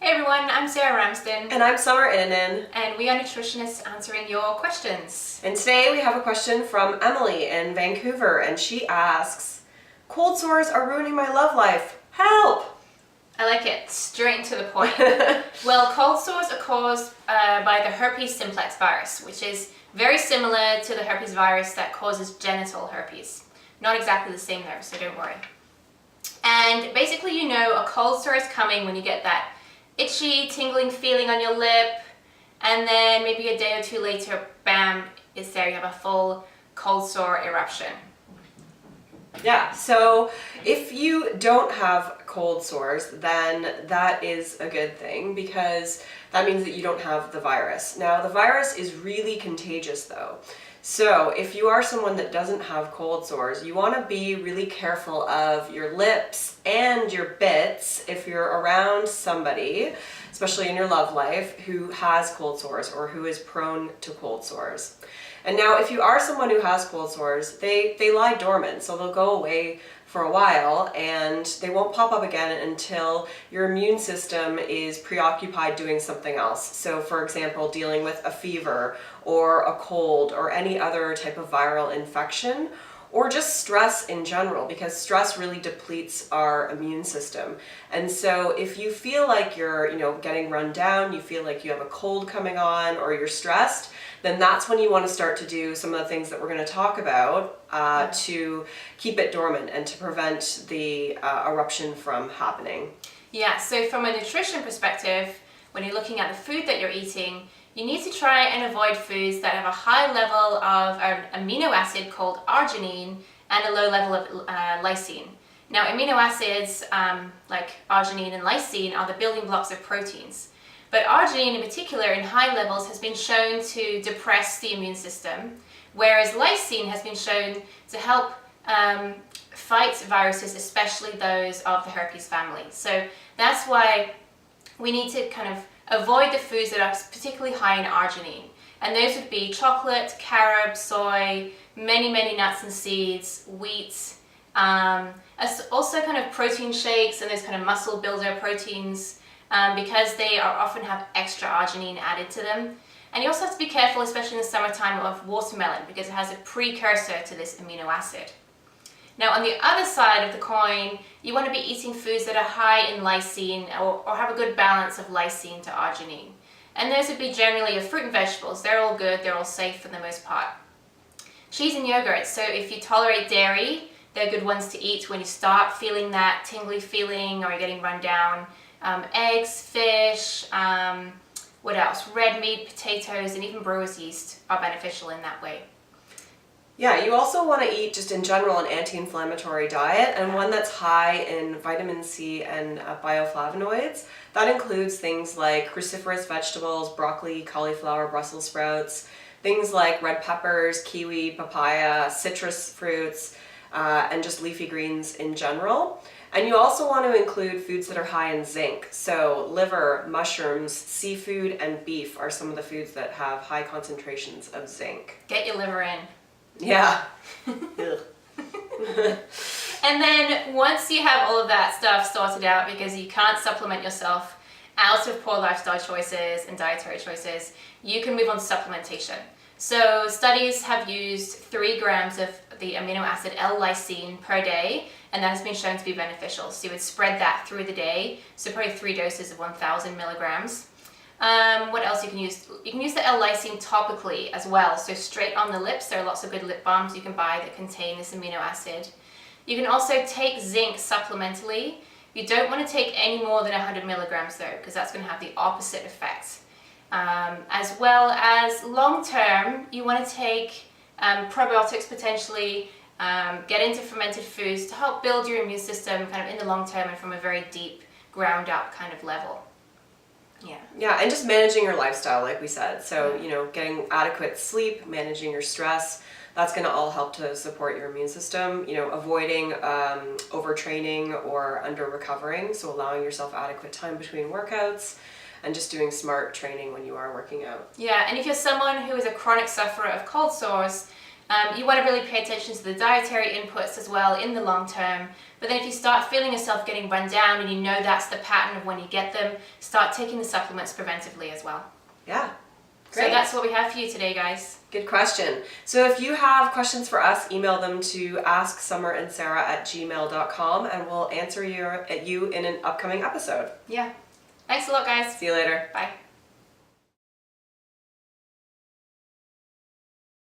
Hey everyone, I'm Sarah Ramsden. And I'm Summer Inanen. And we are nutritionists answering your questions. And today we have a question from Emily in Vancouver, and she asks, cold sores are ruining my love life. Help! I like it. Straight to the point. Well, cold sores are caused by the herpes simplex virus, which is very similar to the herpes virus that causes genital herpes. Not exactly the same though, so don't worry. And basically, a cold sore is coming when you get that itchy, tingling feeling on your lip, and then maybe a day or two later, bam, it's there. You have a full cold sore eruption. Yeah, so if you don't have cold sores, then that is a good thing because that means that you don't have the virus. Now, the virus is really contagious though. So if you are someone that doesn't have cold sores, you want to be really careful of your lips and your bits if you're around somebody, especially in your love life, who has cold sores or who is prone to cold sores. And now if you are someone who has cold sores, they lie dormant, so they'll go away for a while and they won't pop up again until your immune system is preoccupied doing something else. So for example, dealing with a fever or a cold or any other type of viral infection, or just stress in general, because stress really depletes our immune system. And so if you feel like you're, getting run down, you feel like you have a cold coming on, or you're stressed, then that's when you want to start to do some of the things that we're going to talk about to keep it dormant and to prevent the eruption from happening. Yeah, so from a nutrition perspective, when you're looking at the food that you're eating, you need to try and avoid foods that have a high level of an amino acid called arginine and a low level of lysine. Now, amino acids like arginine and lysine are the building blocks of proteins. But arginine in particular in high levels has been shown to depress the immune system, whereas lysine has been shown to help fight viruses, especially those of the herpes family. So that's why we need to kind of avoid the foods that are particularly high in arginine. And those would be chocolate, carob, soy, many nuts and seeds, wheat, also kind of protein shakes and those kind of muscle builder proteins, because they often have extra arginine added to them. And you also have to be careful, especially in the summertime, of watermelon because it has a precursor to this amino acid. Now, on the other side of the coin, you want to be eating foods that are high in lysine or have a good balance of lysine to arginine. And those would be generally your fruit and vegetables. They're all good, they're all safe for the most part. Cheese and yogurt. So if you tolerate dairy, they're good ones to eat when you start feeling that tingly feeling or you're getting run down. Eggs, fish, what else? Red meat, potatoes, and even brewer's yeast are beneficial in that way. Yeah, you also want to eat just in general an anti-inflammatory diet and one that's high in vitamin C and bioflavonoids. That includes things like cruciferous vegetables, broccoli, cauliflower, Brussels sprouts, things like red peppers, kiwi, papaya, citrus fruits, and just leafy greens in general. And you also want to include foods that are high in zinc. So liver, mushrooms, seafood, and beef are some of the foods that have high concentrations of zinc. Get your liver in. Yeah. And then once you have all of that stuff sorted out, because you can't supplement yourself out of poor lifestyle choices and dietary choices, you can move on to supplementation. So studies have used 3 grams of the amino acid L-lysine per day, and that has been shown to be beneficial. So you would spread that through the day, so probably 3 doses of 1,000 milligrams. What else you can use? You can use the L-lysine topically as well. So straight on the lips, there are lots of good lip balms you can buy that contain this amino acid. You can also take zinc supplementally. You don't want to take any more than 100 milligrams though, because that's going to have the opposite effect. As well as long term, you want to take probiotics potentially, get into fermented foods to help build your immune system kind of in the long term and from a very deep ground up kind of level. Yeah, and just managing your lifestyle, like we said. So, getting adequate sleep, managing your stress, that's going to all help to support your immune system. Avoiding overtraining or under-recovering, so allowing yourself adequate time between workouts, and just doing smart training when you are working out. Yeah, and if you're someone who is a chronic sufferer of cold sores, You want to really pay attention to the dietary inputs as well in the long term. But then if you start feeling yourself getting run down and you know that's the pattern of when you get them, start taking the supplements preventively as well. Yeah. Great. So that's what we have for you today, guys. Good question. So if you have questions for us, email them to asksummerandsarah@gmail.com and we'll answer you in an upcoming episode. Yeah. Thanks a lot, guys. See you later. Bye.